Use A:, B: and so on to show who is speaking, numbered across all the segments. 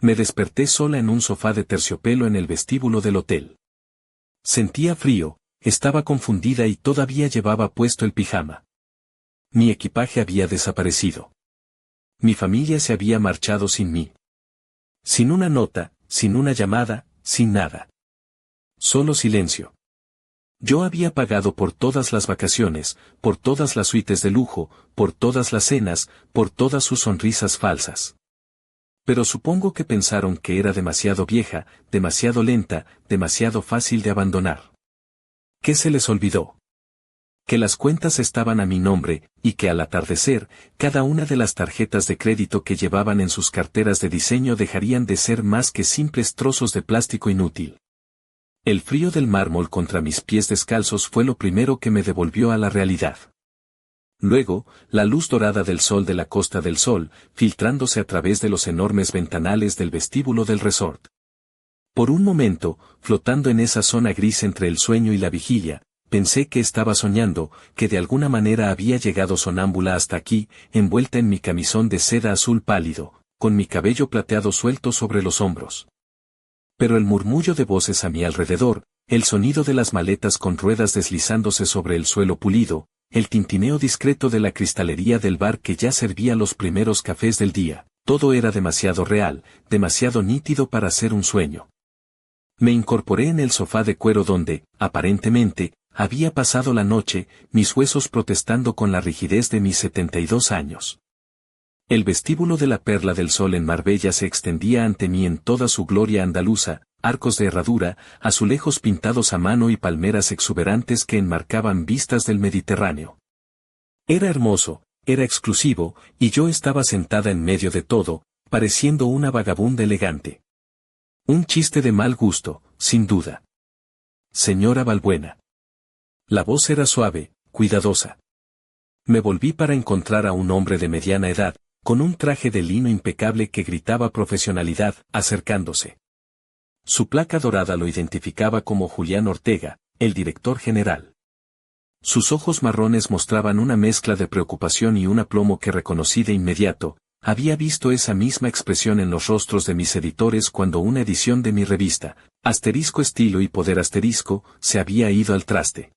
A: Me desperté sola en un sofá de terciopelo en el vestíbulo del hotel. Sentía frío, estaba confundida y todavía llevaba puesto el pijama. Mi equipaje había desaparecido. Mi familia se había marchado sin mí. Sin una nota, sin una llamada, sin nada. Solo silencio. Yo había pagado por todas las vacaciones, por todas las suites de lujo, por todas las cenas, por todas sus sonrisas falsas. Pero supongo que pensaron que era demasiado vieja, demasiado lenta, demasiado fácil de abandonar. ¿Qué se les olvidó? Que las cuentas estaban a mi nombre, y que al atardecer, cada una de las tarjetas de crédito que llevaban en sus carteras de diseño dejarían de ser más que simples trozos de plástico inútil. El frío del mármol contra mis pies descalzos fue lo primero que me devolvió a la realidad. Luego, la luz dorada del sol de la Costa del Sol, filtrándose a través de los enormes ventanales del vestíbulo del resort. Por un momento, flotando en esa zona gris entre el sueño y la vigilia, pensé que estaba soñando, que de alguna manera había llegado sonámbula hasta aquí, envuelta en mi camisón de seda azul pálido, con mi cabello plateado suelto sobre los hombros. Pero el murmullo de voces a mi alrededor, el sonido de las maletas con ruedas deslizándose sobre el suelo pulido, el tintineo discreto de la cristalería del bar que ya servía los primeros cafés del día, todo era demasiado real, demasiado nítido para ser un sueño. Me incorporé en el sofá de cuero donde, aparentemente, había pasado la noche, mis huesos protestando con la rigidez de mis 72 años. El vestíbulo de la Perla del Sol en Marbella se extendía ante mí en toda su gloria andaluza, arcos de herradura, azulejos pintados a mano y palmeras exuberantes que enmarcaban vistas del Mediterráneo. Era hermoso, era exclusivo, y yo estaba sentada en medio de todo, pareciendo una vagabunda elegante. Un chiste de mal gusto, sin duda. Señora Balbuena. La voz era suave, cuidadosa. Me volví para encontrar a un hombre de mediana edad, con un traje de lino impecable que gritaba profesionalidad, acercándose. Su placa dorada lo identificaba como Julián Ortega, el director general. Sus ojos marrones mostraban una mezcla de preocupación y un aplomo que reconocí de inmediato. Había visto esa misma expresión en los rostros de mis editores cuando una edición de mi revista, Asterisco Estilo y Poder Asterisco, se había ido al traste.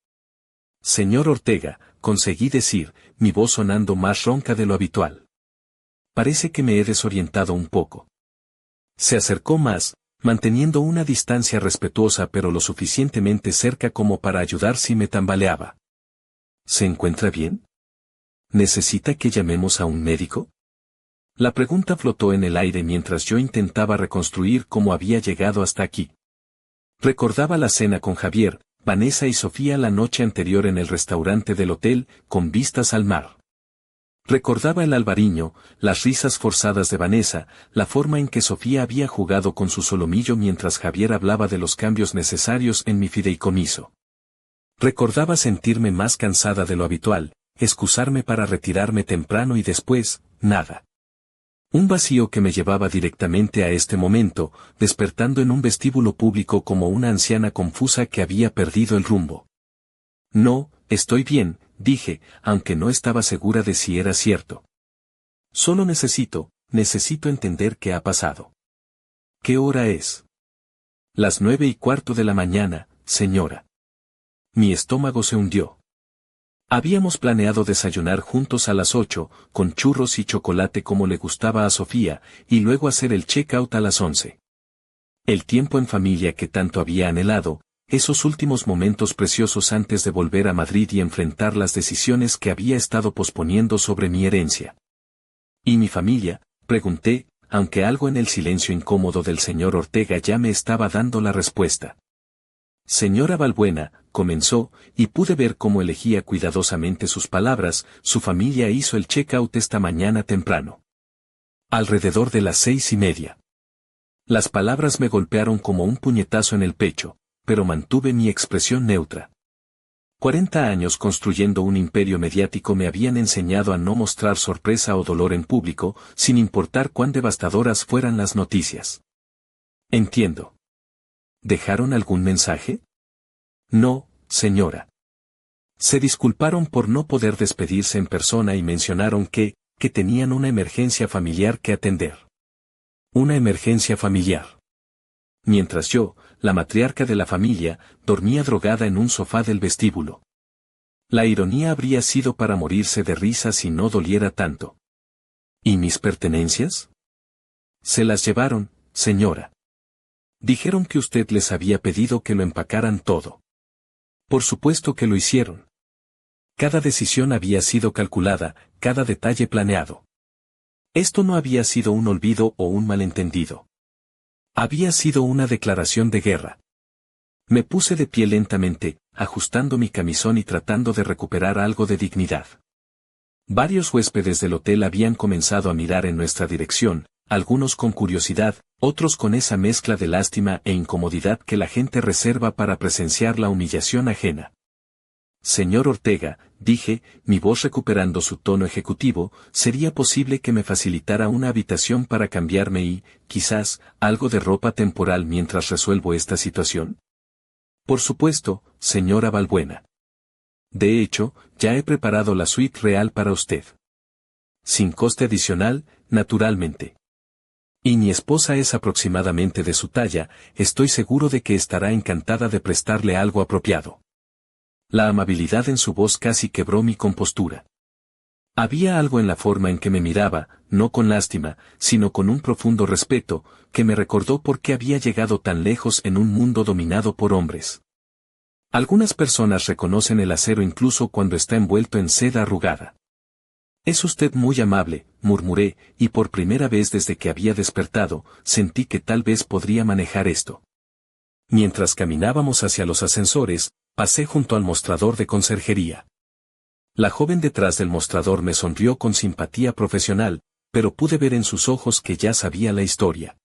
A: Señor Ortega, conseguí decir, mi voz sonando más ronca de lo habitual. Parece que me he desorientado un poco. Se acercó más, manteniendo una distancia respetuosa pero lo suficientemente cerca como para ayudar si me tambaleaba. ¿Se encuentra bien? ¿Necesita que llamemos a un médico? La pregunta flotó en el aire mientras yo intentaba reconstruir cómo había llegado hasta aquí. Recordaba la cena con Javier, Vanessa y Sofía la noche anterior en el restaurante del hotel, con vistas al mar. Recordaba el albariño, las risas forzadas de Vanessa, la forma en que Sofía había jugado con su solomillo mientras Javier hablaba de los cambios necesarios en mi fideicomiso. Recordaba sentirme más cansada de lo habitual, excusarme para retirarme temprano y después, nada. Un vacío que me llevaba directamente a este momento, despertando en un vestíbulo público como una anciana confusa que había perdido el rumbo. No, estoy bien, dije, aunque no estaba segura de si era cierto. Solo necesito entender qué ha pasado. ¿Qué hora es? Las 9:15 de la mañana, señora. Mi estómago se hundió. Habíamos planeado desayunar juntos a las 8, con churros y chocolate como le gustaba a Sofía, y luego hacer el check-out a las 11. El tiempo en familia que tanto había anhelado, esos últimos momentos preciosos antes de volver a Madrid y enfrentar las decisiones que había estado posponiendo sobre mi herencia. ¿Y mi familia?, pregunté, aunque algo en el silencio incómodo del señor Ortega ya me estaba dando la respuesta. Señora Balbuena, comenzó, y pude ver cómo elegía cuidadosamente sus palabras, su familia hizo el check-out esta mañana temprano. Alrededor de las 6:30. Las palabras me golpearon como un puñetazo en el pecho, pero mantuve mi expresión neutra. 40 años construyendo un imperio mediático me habían enseñado a no mostrar sorpresa o dolor en público, sin importar cuán devastadoras fueran las noticias. Entiendo. ¿Dejaron algún mensaje? No, señora. Se disculparon por no poder despedirse en persona y mencionaron que tenían una emergencia familiar que atender. Una emergencia familiar. Mientras yo, la matriarca de la familia, dormía drogada en un sofá del vestíbulo. La ironía habría sido para morirse de risa si no doliera tanto. ¿Y mis pertenencias? Se las llevaron, señora. Dijeron que usted les había pedido que lo empacaran todo. Por supuesto que lo hicieron. Cada decisión había sido calculada, cada detalle planeado. Esto no había sido un olvido o un malentendido. Había sido una declaración de guerra. Me puse de pie lentamente, ajustando mi camisón y tratando de recuperar algo de dignidad. Varios huéspedes del hotel habían comenzado a mirar en nuestra dirección, algunos con curiosidad, otros con esa mezcla de lástima e incomodidad que la gente reserva para presenciar la humillación ajena. Señor Ortega, dije, mi voz recuperando su tono ejecutivo, ¿sería posible que me facilitara una habitación para cambiarme y, quizás, algo de ropa temporal mientras resuelvo esta situación? Por supuesto, señora Balbuena. De hecho, ya he preparado la suite real para usted. Sin coste adicional, naturalmente. Y mi esposa es aproximadamente de su talla, estoy seguro de que estará encantada de prestarle algo apropiado. La amabilidad en su voz casi quebró mi compostura. Había algo en la forma en que me miraba, no con lástima, sino con un profundo respeto, que me recordó por qué había llegado tan lejos en un mundo dominado por hombres. Algunas personas reconocen el acero incluso cuando está envuelto en seda arrugada. Es usted muy amable, murmuré, y por primera vez desde que había despertado, sentí que tal vez podría manejar esto. Mientras caminábamos hacia los ascensores, pasé junto al mostrador de conserjería. La joven detrás del mostrador me sonrió con simpatía profesional, pero pude ver en sus ojos que ya sabía la historia.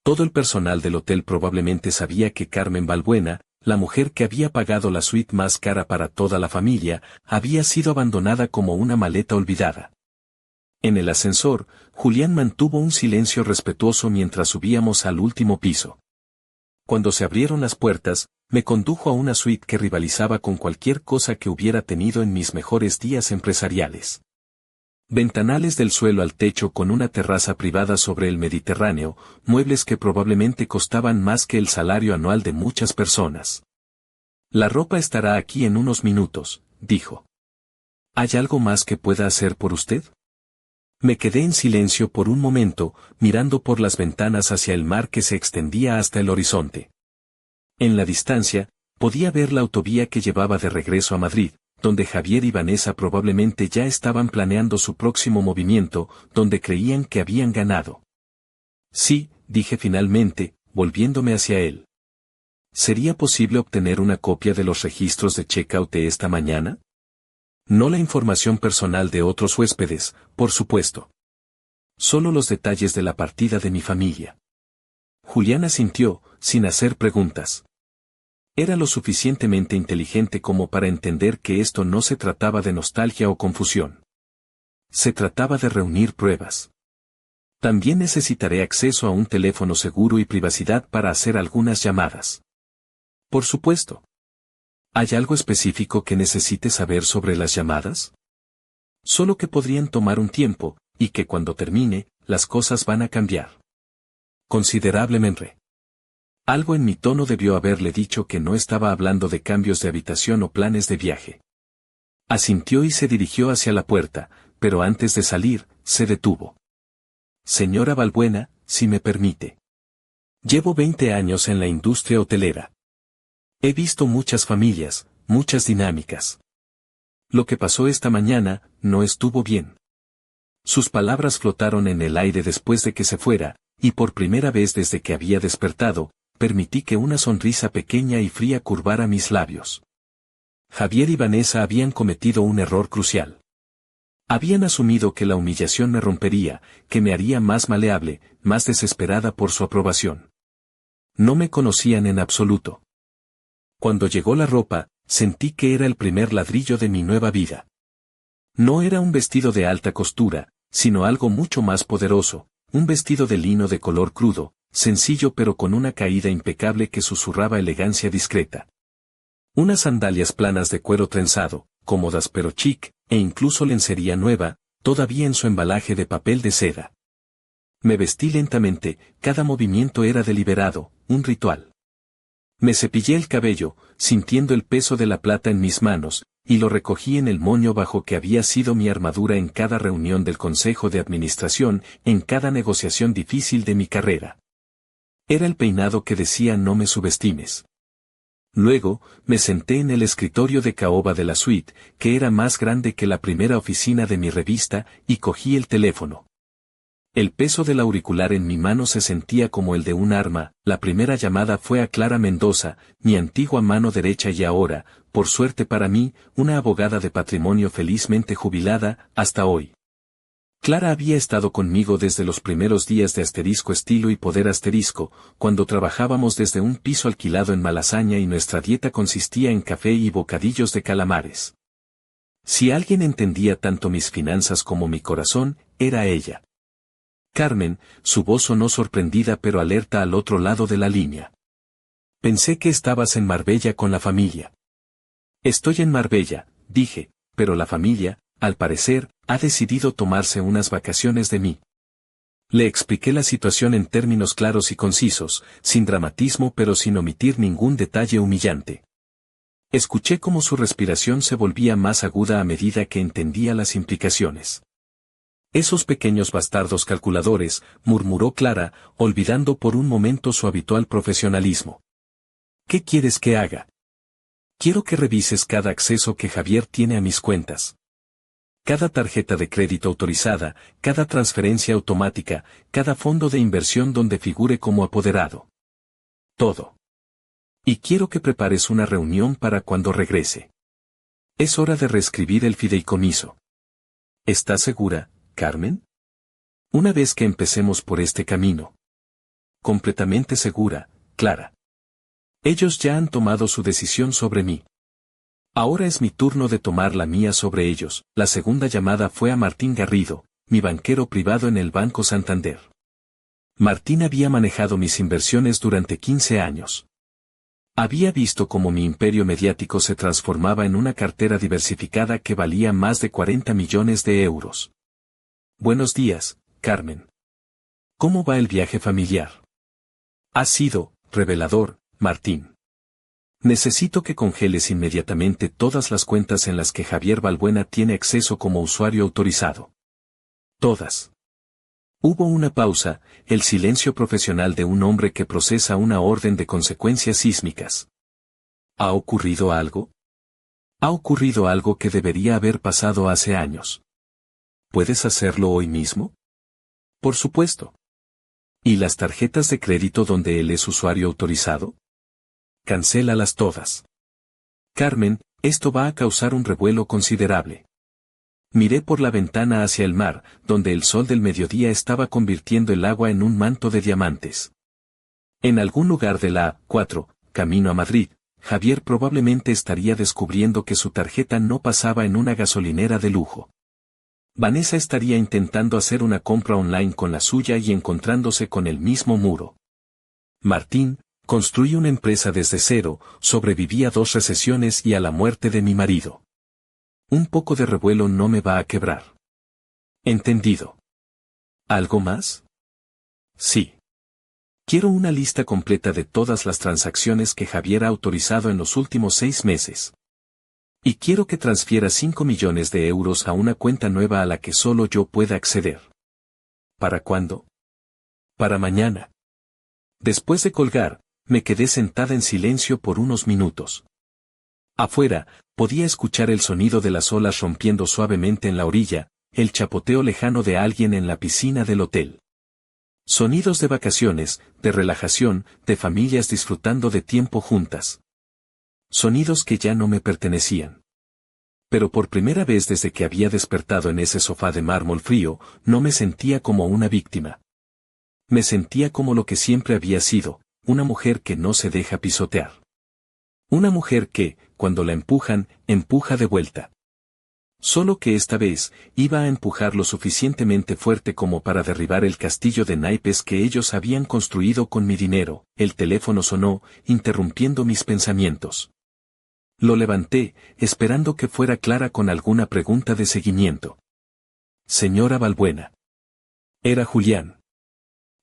A: Todo el personal del hotel probablemente sabía que Carmen Balbuena, la mujer que había pagado la suite más cara para toda la familia, había sido abandonada como una maleta olvidada. En el ascensor, Julián mantuvo un silencio respetuoso mientras subíamos al último piso. Cuando se abrieron las puertas, me condujo a una suite que rivalizaba con cualquier cosa que hubiera tenido en mis mejores días empresariales. Ventanales del suelo al techo con una terraza privada sobre el Mediterráneo, muebles que probablemente costaban más que el salario anual de muchas personas. La ropa estará aquí en unos minutos, dijo. ¿Hay algo más que pueda hacer por usted? Me quedé en silencio por un momento, mirando por las ventanas hacia el mar que se extendía hasta el horizonte. En la distancia, podía ver la autovía que llevaba de regreso a Madrid, donde Javier y Vanessa probablemente ya estaban planeando su próximo movimiento, donde creían que habían ganado. Sí, dije finalmente, volviéndome hacia él. ¿Sería posible obtener una copia de los registros de checkout de esta mañana? No la información personal de otros huéspedes, por supuesto. Solo los detalles de la partida de mi familia. Julián asintió, sin hacer preguntas. Era lo suficientemente inteligente como para entender que esto no se trataba de nostalgia o confusión. Se trataba de reunir pruebas. También necesitaré acceso a un teléfono seguro y privacidad para hacer algunas llamadas. Por supuesto. ¿Hay algo específico que necesite saber sobre las llamadas? Solo que podrían tomar un tiempo, y que cuando termine, las cosas van a cambiar. Considerablemente. Algo en mi tono debió haberle dicho que no estaba hablando de cambios de habitación o planes de viaje. Asintió y se dirigió hacia la puerta, pero antes de salir, se detuvo. Señora Balbuena, si me permite. Llevo 20 años en la industria hotelera. He visto muchas familias, muchas dinámicas. Lo que pasó esta mañana, no estuvo bien. Sus palabras flotaron en el aire después de que se fuera, y por primera vez desde que había despertado, permití que una sonrisa pequeña y fría curvara mis labios. Javier y Vanessa habían cometido un error crucial. Habían asumido que la humillación me rompería, que me haría más maleable, más desesperada por su aprobación. No me conocían en absoluto. Cuando llegó la ropa, sentí que era el primer ladrillo de mi nueva vida. No era un vestido de alta costura, sino algo mucho más poderoso, un vestido de lino de color crudo, sencillo pero con una caída impecable que susurraba elegancia discreta. Unas sandalias planas de cuero trenzado, cómodas pero chic, e incluso lencería nueva, todavía en su embalaje de papel de seda. Me vestí lentamente, cada movimiento era deliberado, un ritual. Me cepillé el cabello, sintiendo el peso de la plata en mis manos, y lo recogí en el moño bajo que había sido mi armadura en cada reunión del Consejo de Administración, en cada negociación difícil de mi carrera. Era el peinado que decía no me subestimes. Luego, me senté en el escritorio de caoba de la suite, que era más grande que la primera oficina de mi revista, y cogí el teléfono. El peso del auricular en mi mano se sentía como el de un arma. La primera llamada fue a Clara Mendoza, mi antigua mano derecha y ahora, por suerte para mí, una abogada de patrimonio felizmente jubilada, hasta hoy. Clara había estado conmigo desde los primeros días de Estilo y Poder cuando trabajábamos desde un piso alquilado en Malasaña y nuestra dieta consistía en café y bocadillos de calamares. Si alguien entendía tanto mis finanzas como mi corazón, era ella. Carmen, su voz sonó sorprendida pero alerta al otro lado de la línea. Pensé que estabas en Marbella con la familia. Estoy en Marbella, dije, pero la familia, al parecer, ha decidido tomarse unas vacaciones de mí. Le expliqué la situación en términos claros y concisos, sin dramatismo pero sin omitir ningún detalle humillante. Escuché cómo su respiración se volvía más aguda a medida que entendía las implicaciones. Esos pequeños bastardos calculadores, murmuró Clara, olvidando por un momento su habitual profesionalismo. ¿Qué quieres que haga? Quiero que revises cada acceso que Javier tiene a mis cuentas. Cada tarjeta de crédito autorizada, cada transferencia automática, cada fondo de inversión donde figure como apoderado. Todo. Y quiero que prepares una reunión para cuando regrese. Es hora de reescribir el fideicomiso. ¿Estás segura, Carmen? Una vez que empecemos por este camino. Completamente segura, Clara. Ellos ya han tomado su decisión sobre mí. Ahora es mi turno de tomar la mía sobre ellos. La segunda llamada fue a Martín Garrido, mi banquero privado en el Banco Santander. Martín había manejado mis inversiones durante 15 años. Había visto cómo mi imperio mediático se transformaba en una cartera diversificada que valía más de 40 millones de euros. Buenos días, Carmen. ¿Cómo va el viaje familiar? Ha sido revelador, Martín. Necesito que congeles inmediatamente todas las cuentas en las que Javier Balbuena tiene acceso como usuario autorizado. Todas. Hubo una pausa, el silencio profesional de un hombre que procesa una orden de consecuencias sísmicas. ¿Ha ocurrido algo? Ha ocurrido algo que debería haber pasado hace años. ¿Puedes hacerlo hoy mismo? Por supuesto. ¿Y las tarjetas de crédito donde él es usuario autorizado? Cancélalas todas. Carmen, esto va a causar un revuelo considerable. Miré por la ventana hacia el mar, donde el sol del mediodía estaba convirtiendo el agua en un manto de diamantes. En algún lugar de la A4, camino a Madrid, Javier probablemente estaría descubriendo que su tarjeta no pasaba en una gasolinera de lujo. Vanessa estaría intentando hacer una compra online con la suya y encontrándose con el mismo muro. Martín, construí una empresa desde cero, sobreviví a 2 recesiones y a la muerte de mi marido. Un poco de revuelo no me va a quebrar. ¿Entendido? ¿Algo más? Sí. Quiero una lista completa de todas las transacciones que Javier ha autorizado en los últimos 6 meses. Y quiero que transfiera 5 millones de euros a una cuenta nueva a la que solo yo pueda acceder. ¿Para cuándo? Para mañana. Después de colgar, me quedé sentada en silencio por unos minutos. Afuera, podía escuchar el sonido de las olas rompiendo suavemente en la orilla, el chapoteo lejano de alguien en la piscina del hotel. Sonidos de vacaciones, de relajación, de familias disfrutando de tiempo juntas. Sonidos que ya no me pertenecían. Pero por primera vez desde que había despertado en ese sofá de mármol frío, no me sentía como una víctima. Me sentía como lo que siempre había sido, una mujer que no se deja pisotear. Una mujer que, cuando la empujan, empuja de vuelta. Solo que esta vez, iba a empujar lo suficientemente fuerte como para derribar el castillo de naipes que ellos habían construido con mi dinero. El teléfono sonó, interrumpiendo mis pensamientos. Lo levanté, esperando que fuera Clara con alguna pregunta de seguimiento. Señora Balbuena. Era Julián.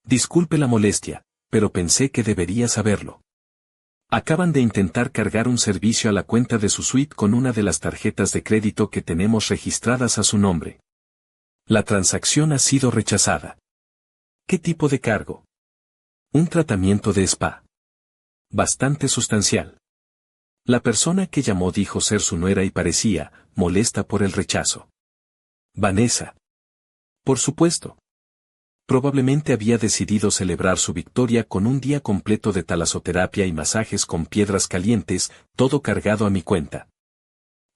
A: Disculpe la molestia, pero pensé que debería saberlo. Acaban de intentar cargar un servicio a la cuenta de su suite con una de las tarjetas de crédito que tenemos registradas a su nombre. La transacción ha sido rechazada. ¿Qué tipo de cargo? Un tratamiento de spa. Bastante sustancial. La persona que llamó dijo ser su nuera y parecía molesta por el rechazo. Vanessa. Por supuesto. Probablemente había decidido celebrar su victoria con un día completo de talasoterapia y masajes con piedras calientes, todo cargado a mi cuenta.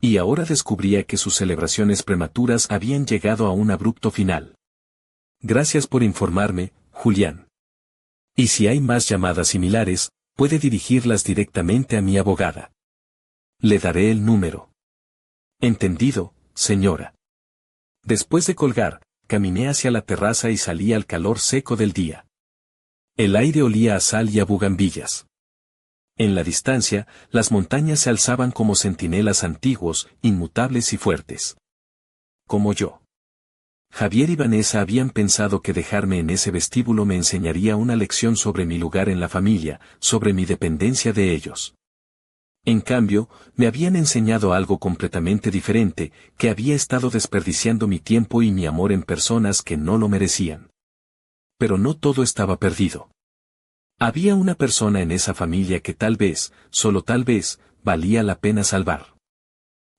A: Y ahora descubría que sus celebraciones prematuras habían llegado a un abrupto final. Gracias por informarme, Julián. Y si hay más llamadas similares, puede dirigirlas directamente a mi abogada. Le daré el número. Entendido, señora. Después de colgar, caminé hacia la terraza y salí al calor seco del día. El aire olía a sal y a bugambillas. En la distancia, las montañas se alzaban como centinelas antiguos, inmutables y fuertes. Como yo. Javier y Vanessa habían pensado que dejarme en ese vestíbulo me enseñaría una lección sobre mi lugar en la familia, sobre mi dependencia de ellos. En cambio, me habían enseñado algo completamente diferente, que había estado desperdiciando mi tiempo y mi amor en personas que no lo merecían. Pero no todo estaba perdido. Había una persona en esa familia que tal vez, solo tal vez, valía la pena salvar.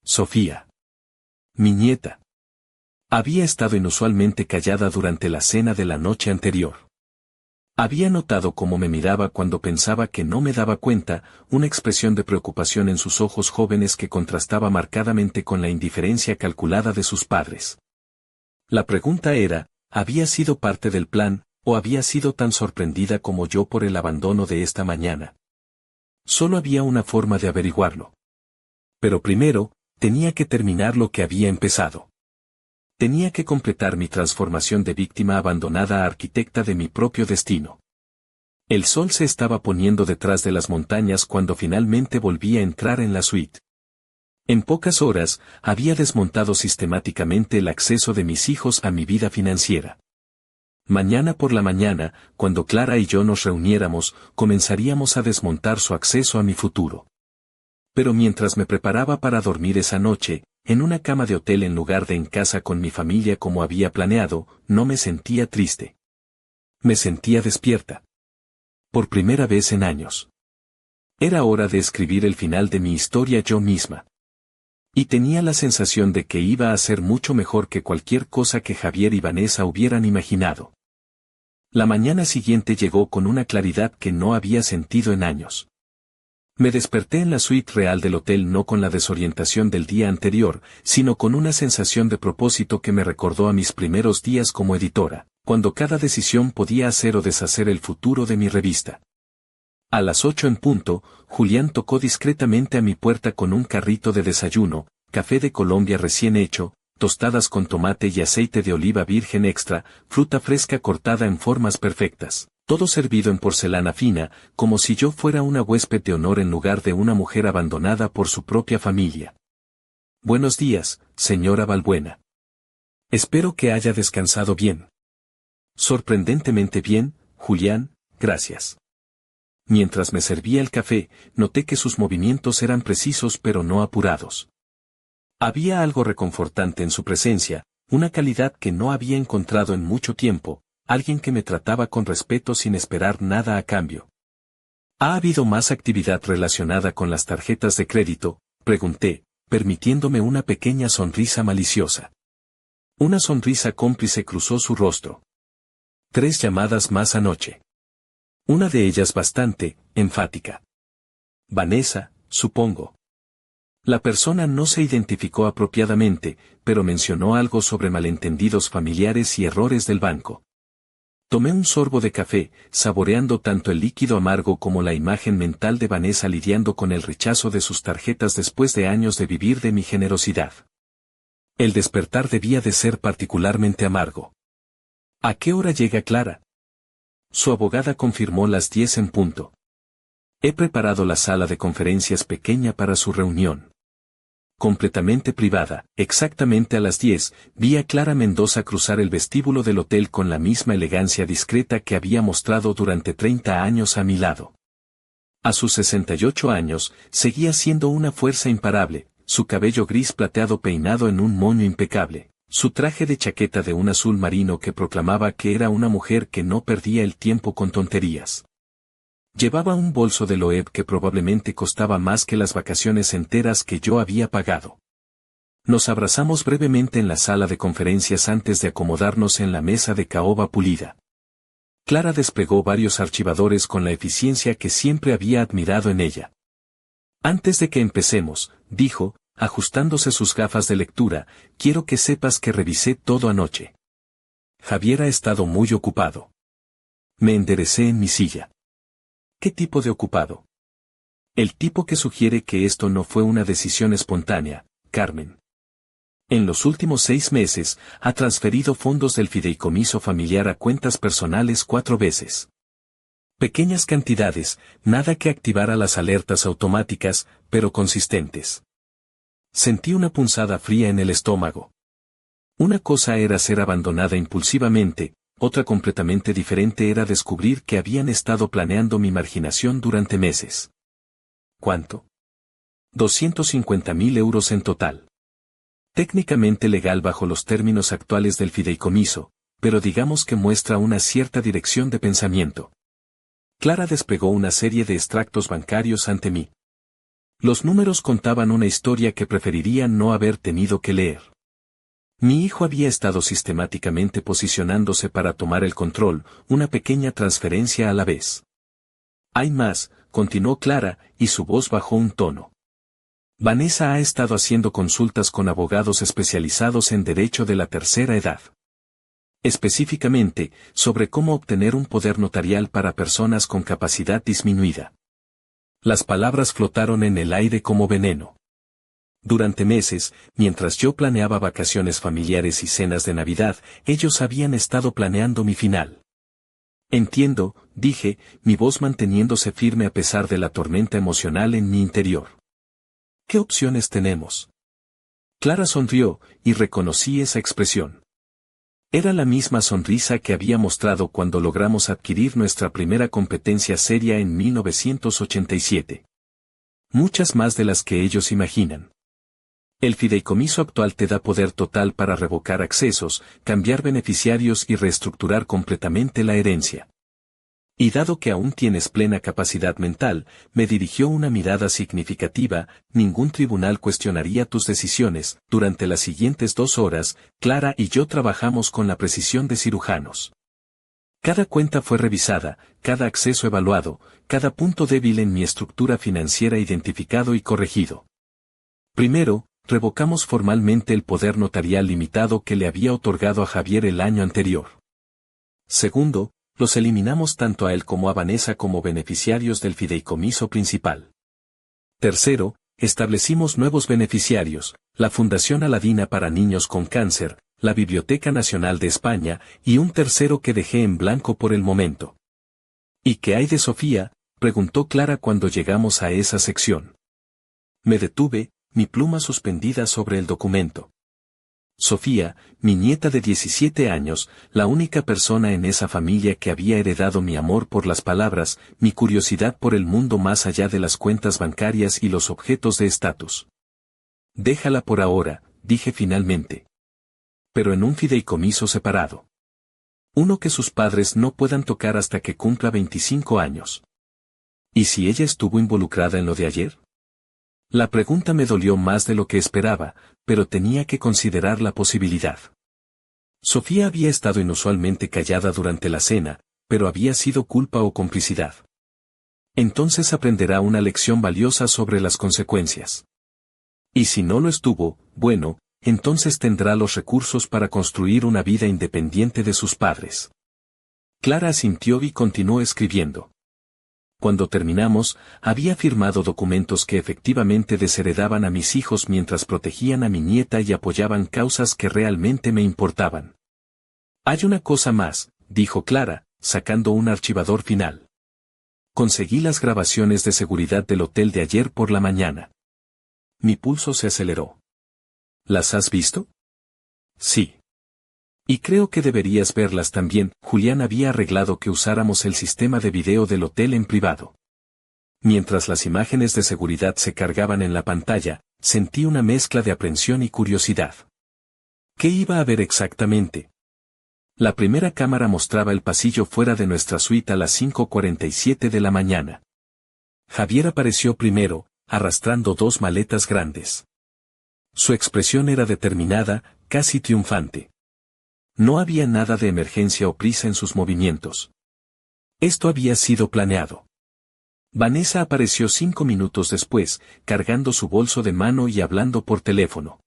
A: Sofía. Mi nieta. Había estado inusualmente callada durante la cena de la noche anterior. Había notado cómo me miraba cuando pensaba que no me daba cuenta, una expresión de preocupación en sus ojos jóvenes que contrastaba marcadamente con la indiferencia calculada de sus padres. La pregunta era, ¿había sido parte del plan, o había sido tan sorprendida como yo por el abandono de esta mañana? Solo había una forma de averiguarlo. Pero primero, tenía que terminar lo que había empezado. Tenía que completar mi transformación de víctima abandonada a arquitecta de mi propio destino. El sol se estaba poniendo detrás de las montañas cuando finalmente volví a entrar en la suite. En pocas horas, había desmontado sistemáticamente el acceso de mis hijos a mi vida financiera. Mañana por la mañana, cuando Clara y yo nos reuniéramos, comenzaríamos a desmontar su acceso a mi futuro. Pero mientras me preparaba para dormir esa noche, en una cama de hotel en lugar de en casa con mi familia como había planeado, no me sentía triste. Me sentía despierta. Por primera vez en años. Era hora de escribir el final de mi historia yo misma. Y tenía la sensación de que iba a ser mucho mejor que cualquier cosa que Javier y Vanessa hubieran imaginado. La mañana siguiente llegó con una claridad que no había sentido en años. Me desperté en la suite real del hotel no con la desorientación del día anterior, sino con una sensación de propósito que me recordó a mis primeros días como editora, cuando cada decisión podía hacer o deshacer el futuro de mi revista. A las 8 en punto, Julián tocó discretamente a mi puerta con un carrito de desayuno, café de Colombia recién hecho, tostadas con tomate y aceite de oliva virgen extra, fruta fresca cortada en formas perfectas. Todo servido en porcelana fina, como si yo fuera una huésped de honor en lugar de una mujer abandonada por su propia familia. Buenos días, señora Balbuena. Espero que haya descansado bien. Sorprendentemente bien, Julián, gracias. Mientras me servía el café, noté que sus movimientos eran precisos pero no apurados. Había algo reconfortante en su presencia, una calidad que no había encontrado en mucho tiempo. Alguien que me trataba con respeto sin esperar nada a cambio. ¿Ha habido más actividad relacionada con las tarjetas de crédito?, pregunté, permitiéndome una pequeña sonrisa maliciosa. Una sonrisa cómplice cruzó su rostro. 3 llamadas más anoche. Una de ellas bastante enfática. Vanessa, supongo. La persona no se identificó apropiadamente, pero mencionó algo sobre malentendidos familiares y errores del banco. Tomé un sorbo de café, saboreando tanto el líquido amargo como la imagen mental de Vanessa lidiando con el rechazo de sus tarjetas después de años de vivir de mi generosidad. El despertar debía de ser particularmente amargo. ¿A qué hora llega Clara? Su abogada confirmó las 10 en punto. He preparado la sala de conferencias pequeña para su reunión. completamente privada. Exactamente a las 10, vi a Clara Mendoza cruzar el vestíbulo del hotel con la misma elegancia discreta que había mostrado durante 30 años a mi lado. A sus 68 años, seguía siendo una fuerza imparable, su cabello gris plateado peinado en un moño impecable, su traje de chaqueta de un azul marino que proclamaba que era una mujer que no perdía el tiempo con tonterías. Llevaba un bolso de Loewe que probablemente costaba más que las vacaciones enteras que yo había pagado. Nos abrazamos brevemente en la sala de conferencias antes de acomodarnos en la mesa de caoba pulida. Clara desplegó varios archivadores con la eficiencia que siempre había admirado en ella. Antes de que empecemos, dijo, ajustándose sus gafas de lectura, quiero que sepas que revisé todo anoche. Javier ha estado muy ocupado. Me enderecé en mi silla. ¿Qué tipo de ocupado? El tipo que sugiere que esto no fue una decisión espontánea, Carmen. En los últimos 6 meses, ha transferido fondos del fideicomiso familiar a cuentas personales 4 veces. Pequeñas cantidades, nada que activara las alertas automáticas, pero consistentes. Sentí una punzada fría en el estómago. Una cosa era ser abandonada impulsivamente, otra completamente diferente era descubrir que habían estado planeando mi marginación durante meses. ¿Cuánto? 250.000 euros en total. Técnicamente legal bajo los términos actuales del fideicomiso, pero digamos que muestra una cierta dirección de pensamiento. Clara desplegó una serie de extractos bancarios ante mí. Los números contaban una historia que preferiría no haber tenido que leer. Mi hijo había estado sistemáticamente posicionándose para tomar el control, una pequeña transferencia a la vez. Hay más, continuó Clara, y su voz bajó un tono. Vanessa ha estado haciendo consultas con abogados especializados en derecho de la tercera edad. Específicamente, sobre cómo obtener un poder notarial para personas con capacidad disminuida. Las palabras flotaron en el aire como veneno. Durante meses, mientras yo planeaba vacaciones familiares y cenas de Navidad, ellos habían estado planeando mi final. Entiendo, dije, mi voz manteniéndose firme a pesar de la tormenta emocional en mi interior. ¿Qué opciones tenemos? Clara sonrió, y reconocí esa expresión. Era la misma sonrisa que había mostrado cuando logramos adquirir nuestra primera competencia seria en 1987. Muchas más de las que ellos imaginan. El fideicomiso actual te da poder total para revocar accesos, cambiar beneficiarios y reestructurar completamente la herencia. Y dado que aún tienes plena capacidad mental, me dirigió una mirada significativa, ningún tribunal cuestionaría tus decisiones. Durante las siguientes 2 horas, Clara y yo trabajamos con la precisión de cirujanos. Cada cuenta fue revisada, cada acceso evaluado, cada punto débil en mi estructura financiera identificado y corregido. Primero, revocamos formalmente el poder notarial limitado que le había otorgado a Javier el año anterior. Segundo, los eliminamos tanto a él como a Vanessa como beneficiarios del fideicomiso principal. Tercero, establecimos nuevos beneficiarios, la Fundación Aladina para Niños con Cáncer, la Biblioteca Nacional de España, y un tercero que dejé en blanco por el momento. ¿Y qué hay de Sofía?, preguntó Clara cuando llegamos a esa sección. Me detuve, mi pluma suspendida sobre el documento. Sofía, mi nieta de 17 años, la única persona en esa familia que había heredado mi amor por las palabras, mi curiosidad por el mundo más allá de las cuentas bancarias y los objetos de estatus. Déjala por ahora, dije finalmente. Pero en un fideicomiso separado. Uno que sus padres no puedan tocar hasta que cumpla 25 años. ¿Y si ella estuvo involucrada en lo de ayer? La pregunta me dolió más de lo que esperaba, pero tenía que considerar la posibilidad. Sofía había estado inusualmente callada durante la cena, pero había sido culpa o complicidad. Entonces aprenderá una lección valiosa sobre las consecuencias. Y si no lo estuvo, bueno, entonces tendrá los recursos para construir una vida independiente de sus padres. Clara asintió y continuó escribiendo. Cuando terminamos, había firmado documentos que efectivamente desheredaban a mis hijos mientras protegían a mi nieta y apoyaban causas que realmente me importaban. Hay una cosa más, dijo Clara, sacando un archivador final. Conseguí las grabaciones de seguridad del hotel de ayer por la mañana. Mi pulso se aceleró. ¿Las has visto? Sí. Y creo que deberías verlas también. Julián había arreglado que usáramos el sistema de video del hotel en privado. Mientras las imágenes de seguridad se cargaban en la pantalla, sentí una mezcla de aprensión y curiosidad. ¿Qué iba a ver exactamente? La primera cámara mostraba el pasillo fuera de nuestra suite a las 5:47 de la mañana. Javier apareció primero, arrastrando 2 maletas grandes. Su expresión era determinada, casi triunfante. No había nada de emergencia o prisa en sus movimientos. Esto había sido planeado. Vanessa apareció 5 minutos después, cargando su bolso de mano y hablando por teléfono.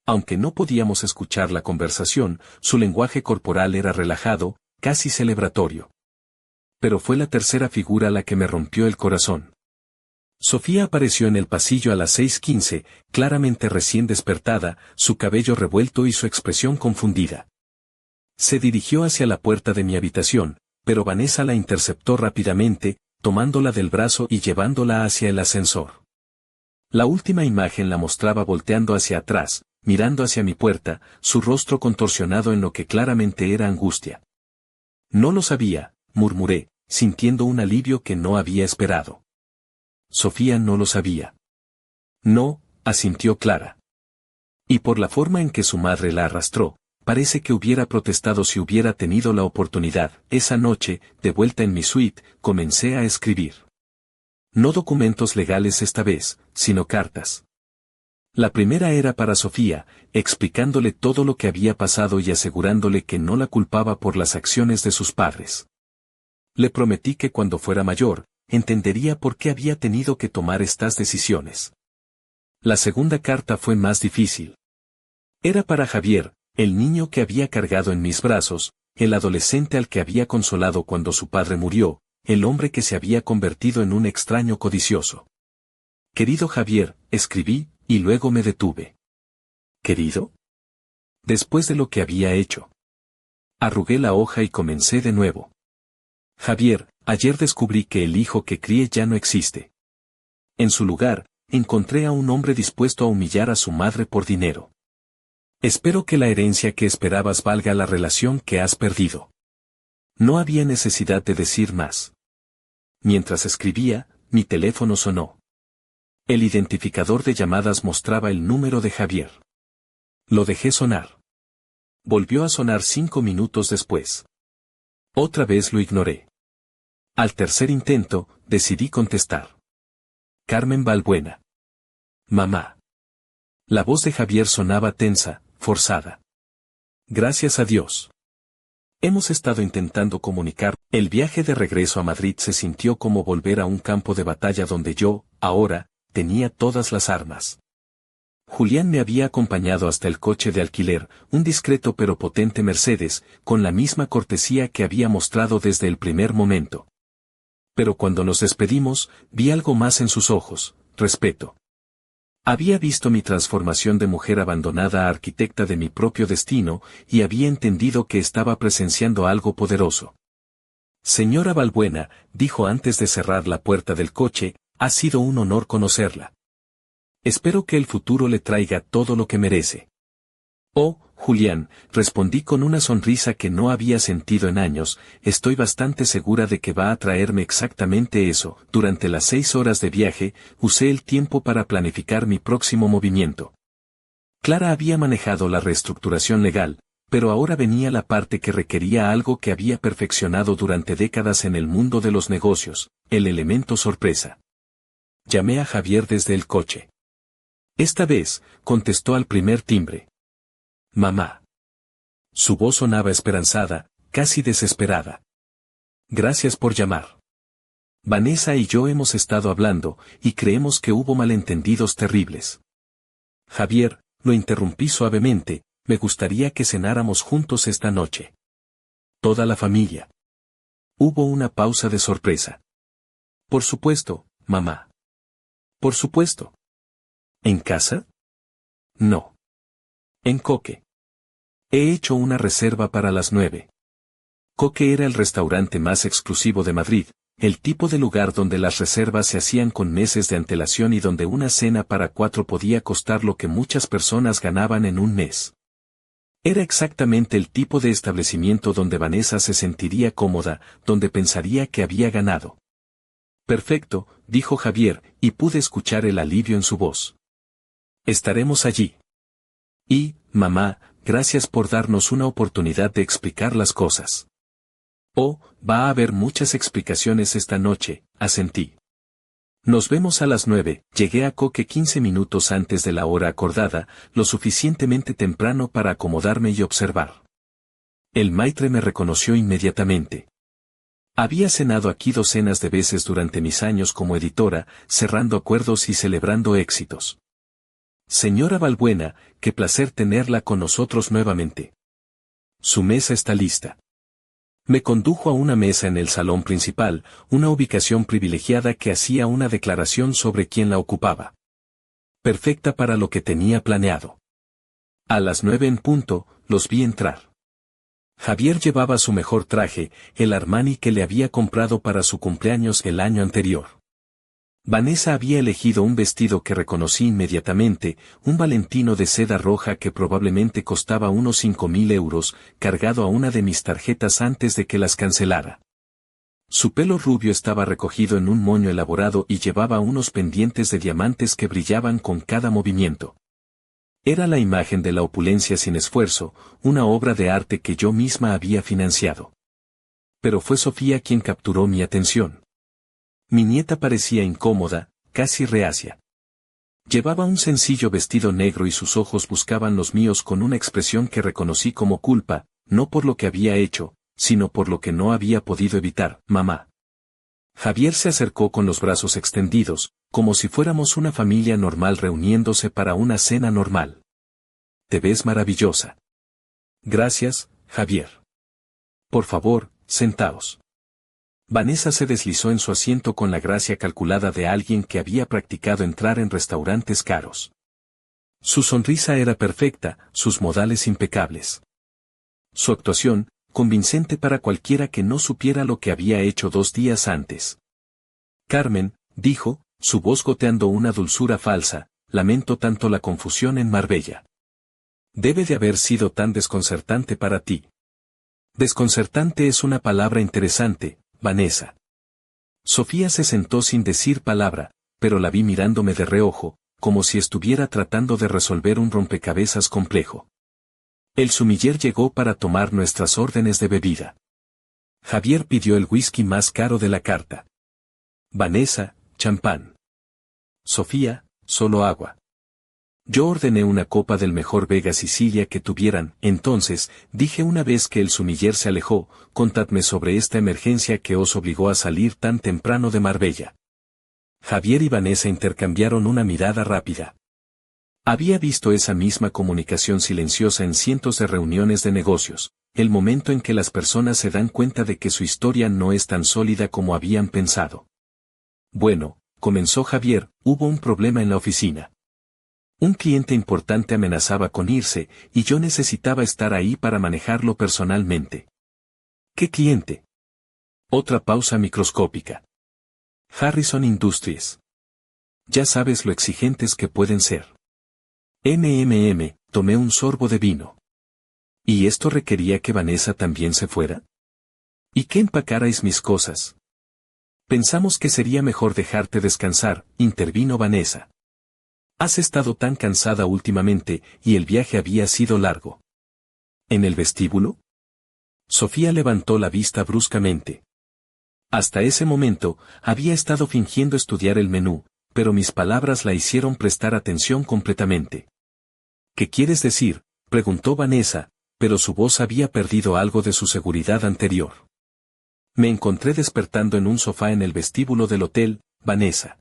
A: Aunque no podíamos escuchar la conversación, su lenguaje corporal era relajado, casi celebratorio. Pero fue la tercera figura la que me rompió el corazón. Sofía apareció en el pasillo a las 6:15, claramente recién despertada, su cabello revuelto y su expresión confundida. Se dirigió hacia la puerta de mi habitación, pero Vanessa la interceptó rápidamente, tomándola del brazo y llevándola hacia el ascensor. La última imagen la mostraba volteando hacia atrás, mirando hacia mi puerta, su rostro contorsionado en lo que claramente era angustia. No lo sabía, murmuré, sintiendo un alivio que no había esperado. Sofía no lo sabía. No, asintió Clara. Y por la forma en que su madre la arrastró, parece que hubiera protestado si hubiera tenido la oportunidad. Esa noche, de vuelta en mi suite, comencé a escribir. No documentos legales esta vez, sino cartas. La primera era para Sofía, explicándole todo lo que había pasado y asegurándole que no la culpaba por las acciones de sus padres. Le prometí que cuando fuera mayor, entendería por qué había tenido que tomar estas decisiones. La segunda carta fue más difícil. Era para Javier, el niño que había cargado en mis brazos, el adolescente al que había consolado cuando su padre murió, el hombre que se había convertido en un extraño codicioso. Querido Javier, escribí, y luego me detuve. ¿Querido? Después de lo que había hecho. Arrugué la hoja y comencé de nuevo. Javier, ayer descubrí que el hijo que crié ya no existe. En su lugar, encontré a un hombre dispuesto a humillar a su madre por dinero. Espero que la herencia que esperabas valga la relación que has perdido. No había necesidad de decir más. Mientras escribía, mi teléfono sonó. El identificador de llamadas mostraba el número de Javier. Lo dejé sonar. Volvió a sonar 5 minutos después. Otra vez lo ignoré. Al tercer intento, decidí contestar. Carmen Balbuena. Mamá. La voz de Javier sonaba tensa, forzada. Gracias a Dios. Hemos estado intentando comunicar. El viaje de regreso a Madrid se sintió como volver a un campo de batalla donde yo, ahora, tenía todas las armas. Julián me había acompañado hasta el coche de alquiler, un discreto pero potente Mercedes, con la misma cortesía que había mostrado desde el primer momento. Pero cuando nos despedimos, vi algo más en sus ojos, respeto. Había visto mi transformación de mujer abandonada a arquitecta de mi propio destino, y había entendido que estaba presenciando algo poderoso. Señora Balbuena, dijo antes de cerrar la puerta del coche, ha sido un honor conocerla. Espero que el futuro le traiga todo lo que merece. Oh, Julián, respondí con una sonrisa que no había sentido en años, estoy bastante segura de que va a traerme exactamente eso. Durante las 6 horas de viaje, usé el tiempo para planificar mi próximo movimiento. Clara había manejado la reestructuración legal, pero ahora venía la parte que requería algo que había perfeccionado durante décadas en el mundo de los negocios, el elemento sorpresa. Llamé a Javier desde el coche. Esta vez, contestó al primer timbre. Mamá. Su voz sonaba esperanzada, casi desesperada. Gracias por llamar. Vanessa y yo hemos estado hablando, y creemos que hubo malentendidos terribles. Javier, lo interrumpí suavemente, me gustaría que cenáramos juntos esta noche. Toda la familia. Hubo una pausa de sorpresa. Por supuesto, mamá. Por supuesto. ¿En casa? No. En Coque. He hecho una reserva para las 9. Coque era el restaurante más exclusivo de Madrid, el tipo de lugar donde las reservas se hacían con meses de antelación y donde una cena para 4 podía costar lo que muchas personas ganaban en un mes. Era exactamente el tipo de establecimiento donde Vanessa se sentiría cómoda, donde pensaría que había ganado. Perfecto, dijo Javier, y pude escuchar el alivio en su voz. Estaremos allí. Y, mamá, gracias por darnos una oportunidad de explicar las cosas. Oh, va a haber muchas explicaciones esta noche, asentí. Nos vemos a las 9, llegué a Coque 15 minutos antes de la hora acordada, lo suficientemente temprano para acomodarme y observar. El maitre me reconoció inmediatamente. Había cenado aquí docenas de veces durante mis años como editora, cerrando acuerdos y celebrando éxitos. Señora Balbuena, qué placer tenerla con nosotros nuevamente. Su mesa está lista. Me condujo a una mesa en el salón principal, una ubicación privilegiada que hacía una declaración sobre quién la ocupaba. Perfecta para lo que tenía planeado. A las 9 en punto, los vi entrar. Javier llevaba su mejor traje, el Armani que le había comprado para su cumpleaños el año anterior. Vanessa había elegido un vestido que reconocí inmediatamente, un Valentino de seda roja que probablemente costaba unos 5.000 euros, cargado a una de mis tarjetas antes de que las cancelara. Su pelo rubio estaba recogido en un moño elaborado y llevaba unos pendientes de diamantes que brillaban con cada movimiento. Era la imagen de la opulencia sin esfuerzo, una obra de arte que yo misma había financiado. Pero fue Sofía quien capturó mi atención. Mi nieta parecía incómoda, casi reacia. Llevaba un sencillo vestido negro y sus ojos buscaban los míos con una expresión que reconocí como culpa, no por lo que había hecho, sino por lo que no había podido evitar. Mamá. Javier se acercó con los brazos extendidos, como si fuéramos una familia normal reuniéndose para una cena normal. Te ves maravillosa. Gracias, Javier. Por favor, sentaos. Vanessa se deslizó en su asiento con la gracia calculada de alguien que había practicado entrar en restaurantes caros. Su sonrisa era perfecta, sus modales impecables. Su actuación, convincente para cualquiera que no supiera lo que había hecho 2 días antes. Carmen, dijo, su voz goteando una dulzura falsa, lamento tanto la confusión en Marbella. Debe de haber sido tan desconcertante para ti. Desconcertante es una palabra interesante, Vanessa. Sofía se sentó sin decir palabra, pero la vi mirándome de reojo, como si estuviera tratando de resolver un rompecabezas complejo. El sumiller llegó para tomar nuestras órdenes de bebida. Javier pidió el whisky más caro de la carta. Vanessa, champán. Sofía, solo agua. Yo ordené una copa del mejor Vega Sicilia que tuvieran. Entonces, dije una vez que el sumiller se alejó, contadme sobre esta emergencia que os obligó a salir tan temprano de Marbella. Javier y Vanessa intercambiaron una mirada rápida. Había visto esa misma comunicación silenciosa en cientos de reuniones de negocios, el momento en que las personas se dan cuenta de que su historia no es tan sólida como habían pensado. Bueno, comenzó Javier, hubo un problema en la oficina. Un cliente importante amenazaba con irse, y yo necesitaba estar ahí para manejarlo personalmente. ¿Qué cliente? Otra pausa microscópica. Harrison Industries. Ya sabes lo exigentes que pueden ser. Tomé un sorbo de vino. ¿Y esto requería que Vanessa también se fuera? ¿Y que empacarais mis cosas? Pensamos que sería mejor dejarte descansar, intervino Vanessa. Has estado tan cansada últimamente, y el viaje había sido largo. ¿En el vestíbulo? Sofía levantó la vista bruscamente. Hasta ese momento, había estado fingiendo estudiar el menú, pero mis palabras la hicieron prestar atención completamente. ¿Qué quieres decir?, preguntó Vanessa, pero su voz había perdido algo de su seguridad anterior. Me encontré despertando en un sofá en el vestíbulo del hotel, Vanessa.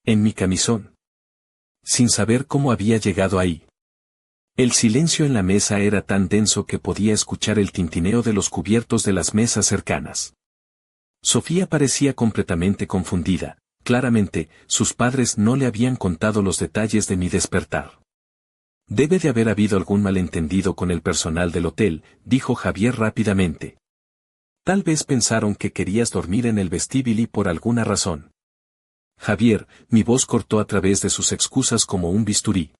A: En mi camisón. Sin saber cómo había llegado ahí. El silencio en la mesa era tan denso que podía escuchar el tintineo de los cubiertos de las mesas cercanas. Sofía parecía completamente confundida, claramente, sus padres no le habían contado los detalles de mi despertar. Debe de haber habido algún malentendido con el personal del hotel, dijo Javier rápidamente. Tal vez pensaron que querías dormir en el vestíbulo por alguna razón. Javier, mi voz cortó a través de sus excusas como un bisturí.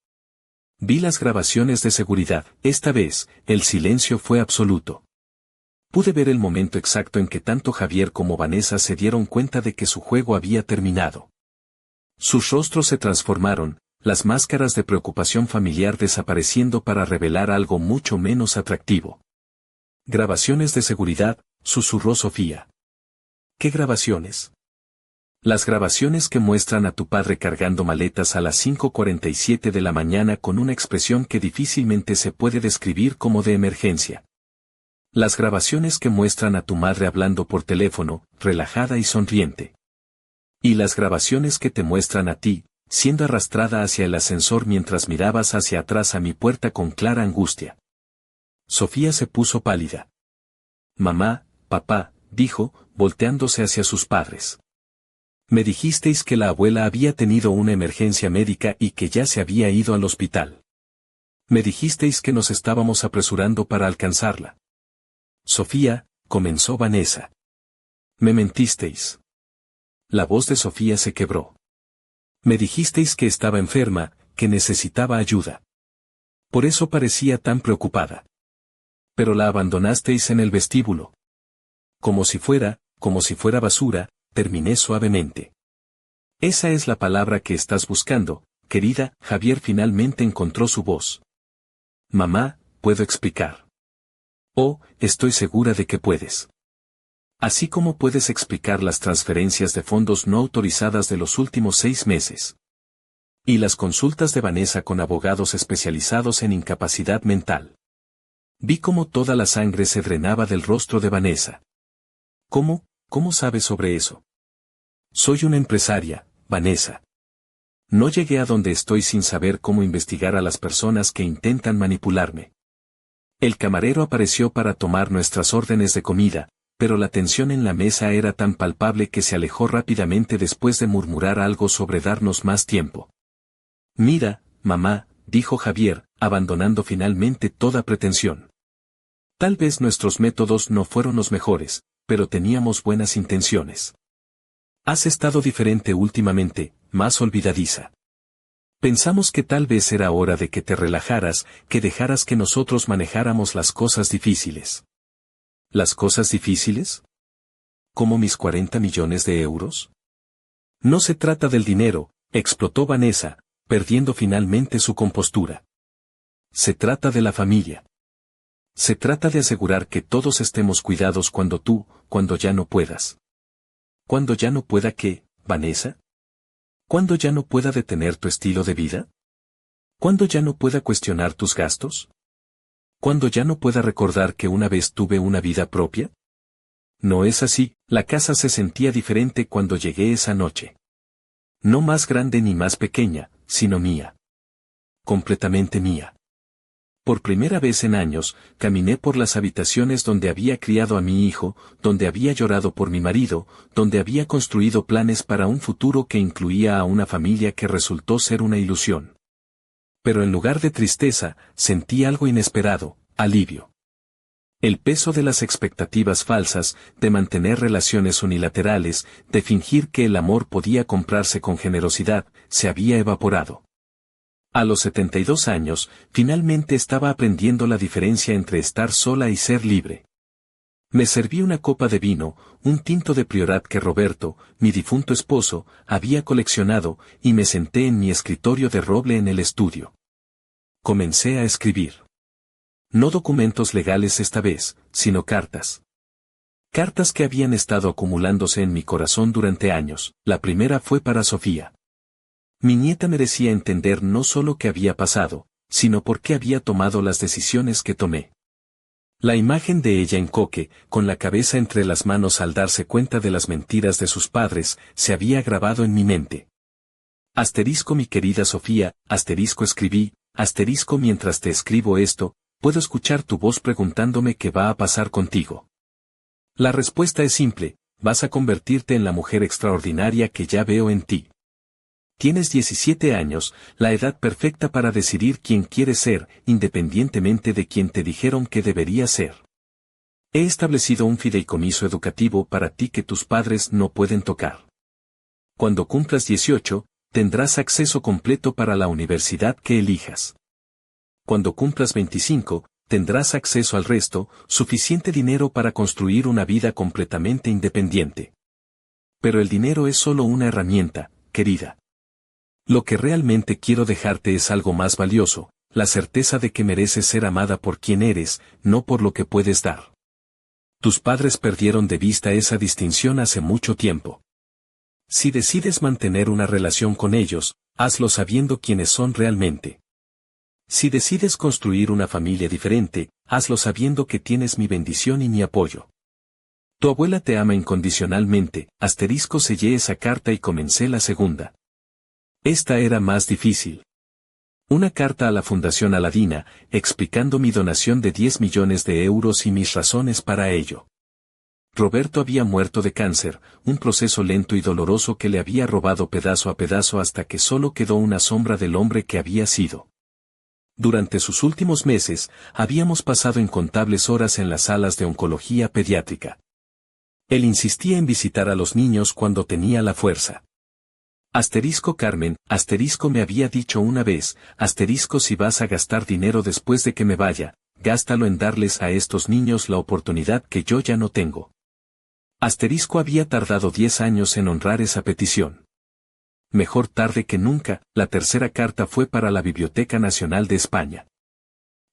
A: Vi las grabaciones de seguridad. Esta vez, el silencio fue absoluto. Pude ver el momento exacto en que tanto Javier como Vanessa se dieron cuenta de que su juego había terminado. Sus rostros se transformaron, las máscaras de preocupación familiar desapareciendo para revelar algo mucho menos atractivo. Grabaciones de seguridad, susurró Sofía. ¿Qué grabaciones? Las grabaciones que muestran a tu padre cargando maletas a las 5:47 de la mañana con una expresión que difícilmente se puede describir como de emergencia. Las grabaciones que muestran a tu madre hablando por teléfono, relajada y sonriente. Y las grabaciones que te muestran a ti, siendo arrastrada hacia el ascensor mientras mirabas hacia atrás a mi puerta con clara angustia. Sofía se puso pálida. Mamá, papá, dijo, volteándose hacia sus padres. Me dijisteis que la abuela había tenido una emergencia médica y que ya se había ido al hospital. Me dijisteis que nos estábamos apresurando para alcanzarla. Sofía, comenzó Vanessa. Me mentisteis. La voz de Sofía se quebró. Me dijisteis que estaba enferma, que necesitaba ayuda. Por eso parecía tan preocupada. Pero la abandonasteis en el vestíbulo. Como si fuera basura, terminé suavemente. Esa es la palabra que estás buscando, querida. Javier finalmente encontró su voz. Mamá, ¿puedo explicar? Oh, estoy segura de que puedes. Así como puedes explicar las transferencias de fondos no autorizadas de los últimos 6 meses. Y las consultas de Vanessa con abogados especializados en incapacidad mental. Vi cómo toda la sangre se drenaba del rostro de Vanessa. ¿Cómo sabes sobre eso? Soy una empresaria, Vanessa. No llegué a donde estoy sin saber cómo investigar a las personas que intentan manipularme. El camarero apareció para tomar nuestras órdenes de comida, pero la tensión en la mesa era tan palpable que se alejó rápidamente después de murmurar algo sobre darnos más tiempo. Mira, mamá, dijo Javier, abandonando finalmente toda pretensión. Tal vez nuestros métodos no fueron los mejores, pero teníamos buenas intenciones. Has estado diferente últimamente, más olvidadiza. Pensamos que tal vez era hora de que te relajaras, que dejaras que nosotros manejáramos las cosas difíciles. ¿Las cosas difíciles? ¿Como mis 40 millones de euros? No se trata del dinero, explotó Vanessa, perdiendo finalmente su compostura. Se trata de la familia. Se trata de asegurar que todos estemos cuidados cuando ya no puedas. ¿Cuándo ya no pueda qué, Vanessa? ¿Cuándo ya no pueda detener tu estilo de vida? ¿Cuándo ya no pueda cuestionar tus gastos? ¿Cuándo ya no pueda recordar que una vez tuve una vida propia? No es así, la casa se sentía diferente cuando llegué esa noche. No más grande ni más pequeña, sino mía. Completamente mía. Por primera vez en años, caminé por las habitaciones donde había criado a mi hijo, donde había llorado por mi marido, donde había construido planes para un futuro que incluía a una familia que resultó ser una ilusión. Pero en lugar de tristeza, sentí algo inesperado, alivio. El peso de las expectativas falsas, de mantener relaciones unilaterales, de fingir que el amor podía comprarse con generosidad, se había evaporado. A los 72 años, finalmente estaba aprendiendo la diferencia entre estar sola y ser libre. Me serví una copa de vino, un tinto de Priorat que Roberto, mi difunto esposo, había coleccionado, y me senté en mi escritorio de roble en el estudio. Comencé a escribir. No documentos legales esta vez, sino cartas. Cartas que habían estado acumulándose en mi corazón durante años. La primera fue para Sofía. Mi nieta merecía entender no solo qué había pasado, sino por qué había tomado las decisiones que tomé. La imagen de ella en Coque, con la cabeza entre las manos al darse cuenta de las mentiras de sus padres, se había grabado en mi mente. Asterisco mi querida Sofía, asterisco escribí, asterisco mientras te escribo esto, puedo escuchar tu voz preguntándome qué va a pasar contigo. La respuesta es simple, vas a convertirte en la mujer extraordinaria que ya veo en ti. Tienes 17 años, la edad perfecta para decidir quién quieres ser, independientemente de quién te dijeron que debería ser. He establecido un fideicomiso educativo para ti que tus padres no pueden tocar. Cuando cumplas 18, tendrás acceso completo para la universidad que elijas. Cuando cumplas 25, tendrás acceso al resto, suficiente dinero para construir una vida completamente independiente. Pero el dinero es solo una herramienta, querida. Lo que realmente quiero dejarte es algo más valioso, la certeza de que mereces ser amada por quien eres, no por lo que puedes dar. Tus padres perdieron de vista esa distinción hace mucho tiempo. Si decides mantener una relación con ellos, hazlo sabiendo quiénes son realmente. Si decides construir una familia diferente, hazlo sabiendo que tienes mi bendición y mi apoyo. Tu abuela te ama incondicionalmente, sellé esa carta y comencé la segunda. Esta era más difícil. Una carta a la Fundación Aladina, explicando mi donación de 10 millones de euros y mis razones para ello. Roberto había muerto de cáncer, un proceso lento y doloroso que le había robado pedazo a pedazo hasta que solo quedó una sombra del hombre que había sido. Durante sus últimos meses, habíamos pasado incontables horas en las salas de oncología pediátrica. Él insistía en visitar a los niños cuando tenía la fuerza. Carmen, me había dicho una vez, si vas a gastar dinero después de que me vaya, gástalo en darles a estos niños la oportunidad que yo ya no tengo. Había tardado 10 años en honrar esa petición. Mejor tarde que nunca, la tercera carta fue para la Biblioteca Nacional de España.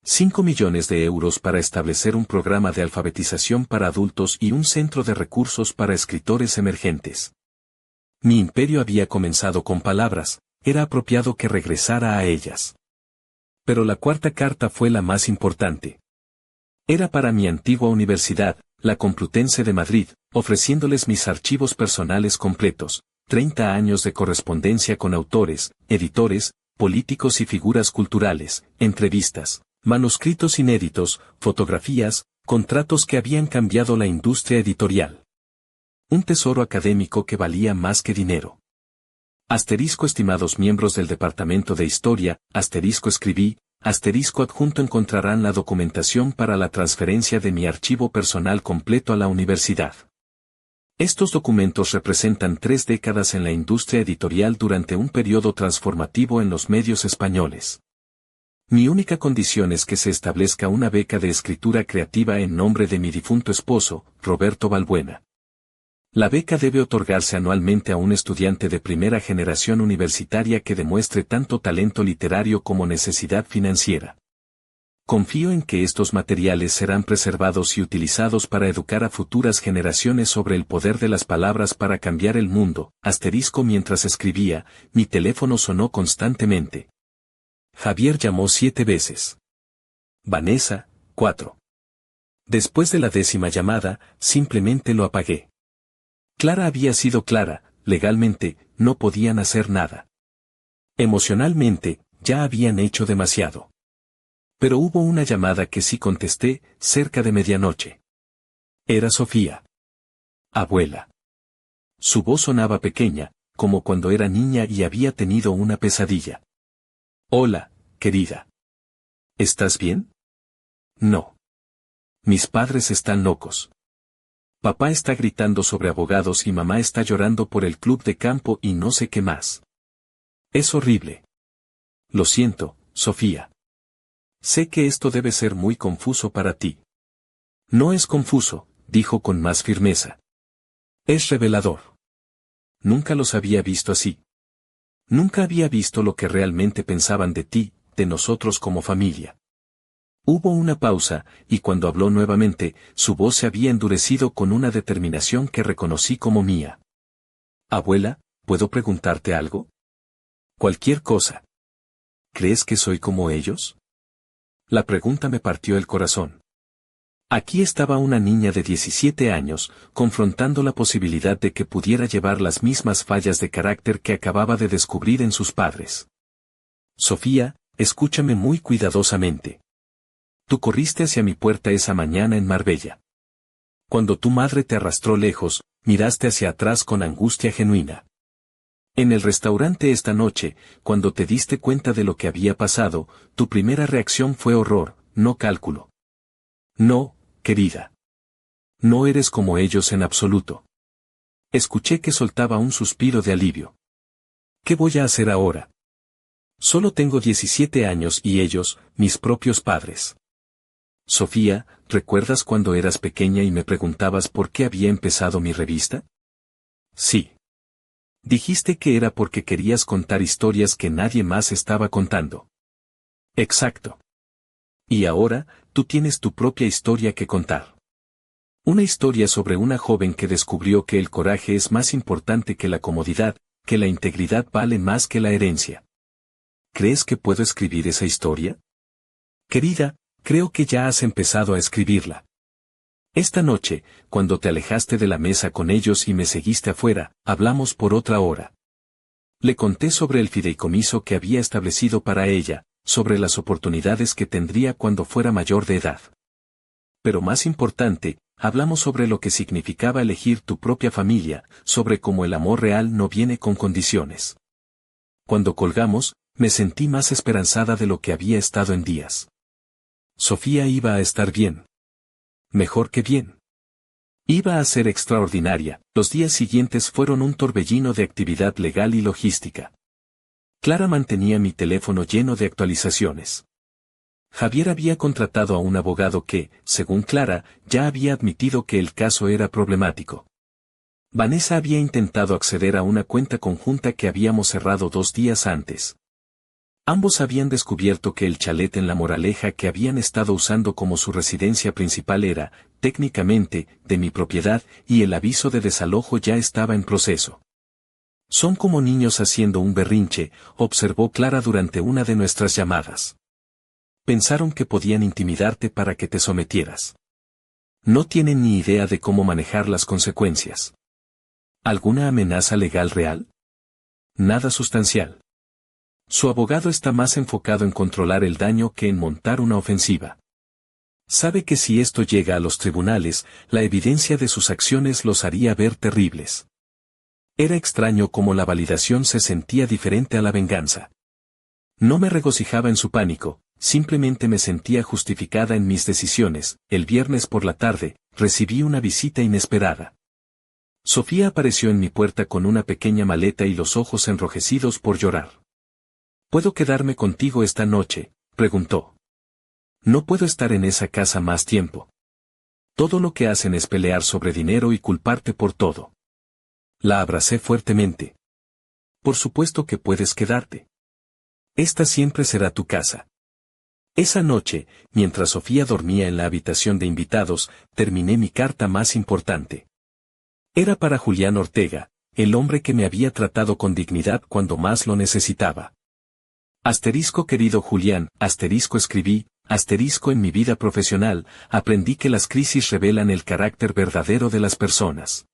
A: 5 millones de euros para establecer un programa de alfabetización para adultos y un centro de recursos para escritores emergentes. Mi imperio había comenzado con palabras, era apropiado que regresara a ellas. Pero la cuarta carta fue la más importante. Era para mi antigua universidad, la Complutense de Madrid, ofreciéndoles mis archivos personales completos, 30 años de correspondencia con autores, editores, políticos y figuras culturales, entrevistas, manuscritos inéditos, fotografías, contratos que habían cambiado la industria editorial. Un tesoro académico que valía más que dinero. Estimados miembros del Departamento de Historia, escribí, adjunto encontrarán la documentación para la transferencia de mi archivo personal completo a la universidad. Estos documentos representan 3 décadas en la industria editorial durante un periodo transformativo en los medios españoles. Mi única condición es que se establezca una beca de escritura creativa en nombre de mi difunto esposo, Roberto Balbuena. La beca debe otorgarse anualmente a un estudiante de primera generación universitaria que demuestre tanto talento literario como necesidad financiera. Confío en que estos materiales serán preservados y utilizados para educar a futuras generaciones sobre el poder de las palabras para cambiar el mundo. Mientras escribía, mi teléfono sonó constantemente. Javier llamó 7 veces. Vanessa, 4. Después de la 10ª llamada, simplemente lo apagué. Clara había sido clara, legalmente, no podían hacer nada. Emocionalmente, ya habían hecho demasiado. Pero hubo una llamada que sí contesté, cerca de medianoche. Era Sofía. Abuela. Su voz sonaba pequeña, como cuando era niña y había tenido una pesadilla. Hola, querida. ¿Estás bien? No. Mis padres están locos. Papá está gritando sobre abogados y mamá está llorando por el club de campo y no sé qué más. Es horrible. Lo siento, Sofía. Sé que esto debe ser muy confuso para ti. No es confuso, dijo con más firmeza. Es revelador. Nunca los había visto así. Nunca había visto lo que realmente pensaban de ti, de nosotros como familia. Hubo una pausa, y cuando habló nuevamente, su voz se había endurecido con una determinación que reconocí como mía. Abuela, ¿puedo preguntarte algo? Cualquier cosa. ¿Crees que soy como ellos? La pregunta me partió el corazón. Aquí estaba una niña de 17 años, confrontando la posibilidad de que pudiera llevar las mismas fallas de carácter que acababa de descubrir en sus padres. Sofía, escúchame muy cuidadosamente. Tú corriste hacia mi puerta esa mañana en Marbella. Cuando tu madre te arrastró lejos, miraste hacia atrás con angustia genuina. En el restaurante esta noche, cuando te diste cuenta de lo que había pasado, tu primera reacción fue horror, no cálculo. No, querida. No eres como ellos en absoluto. Escuché que soltaba un suspiro de alivio. ¿Qué voy a hacer ahora? Solo tengo 17 años y ellos, mis propios padres. Sofía, ¿recuerdas cuando eras pequeña y me preguntabas por qué había empezado mi revista? Sí. Dijiste que era porque querías contar historias que nadie más estaba contando. Exacto. Y ahora, tú tienes tu propia historia que contar. Una historia sobre una joven que descubrió que el coraje es más importante que la comodidad, que la integridad vale más que la herencia. ¿Crees que puedo escribir esa historia? Querida, creo que ya has empezado a escribirla. Esta noche, cuando te alejaste de la mesa con ellos y me seguiste afuera, hablamos por otra hora. Le conté sobre el fideicomiso que había establecido para ella, sobre las oportunidades que tendría cuando fuera mayor de edad. Pero más importante, hablamos sobre lo que significaba elegir tu propia familia, sobre cómo el amor real no viene con condiciones. Cuando colgamos, me sentí más esperanzada de lo que había estado en días. Sofía iba a estar bien. Mejor que bien. Iba a ser extraordinaria. Los días siguientes fueron un torbellino de actividad legal y logística. Clara mantenía mi teléfono lleno de actualizaciones. Javier había contratado a un abogado que, según Clara, ya había admitido que el caso era problemático. Vanessa había intentado acceder a una cuenta conjunta que habíamos cerrado 2 días antes. Ambos habían descubierto que el chalet en La Moraleja que habían estado usando como su residencia principal era, técnicamente, de mi propiedad y el aviso de desalojo ya estaba en proceso. Son como niños haciendo un berrinche, observó Clara durante una de nuestras llamadas. Pensaron que podían intimidarte para que te sometieras. No tienen ni idea de cómo manejar las consecuencias. ¿Alguna amenaza legal real? Nada sustancial. Su abogado está más enfocado en controlar el daño que en montar una ofensiva. Sabe que si esto llega a los tribunales, la evidencia de sus acciones los haría ver terribles. Era extraño cómo la validación se sentía diferente a la venganza. No me regocijaba en su pánico, simplemente me sentía justificada en mis decisiones. El viernes por la tarde, recibí una visita inesperada. Sofía apareció en mi puerta con una pequeña maleta y los ojos enrojecidos por llorar. ¿Puedo quedarme contigo esta noche?, preguntó. No puedo estar en esa casa más tiempo. Todo lo que hacen es pelear sobre dinero y culparte por todo. La abracé fuertemente. Por supuesto que puedes quedarte. Esta siempre será tu casa. Esa noche, mientras Sofía dormía en la habitación de invitados, terminé mi carta más importante. Era para Julián Ortega, el hombre que me había tratado con dignidad cuando más lo necesitaba. Asterisco querido Julián, asterisco escribí, asterisco en mi vida profesional, aprendí que las crisis revelan el carácter verdadero de las personas.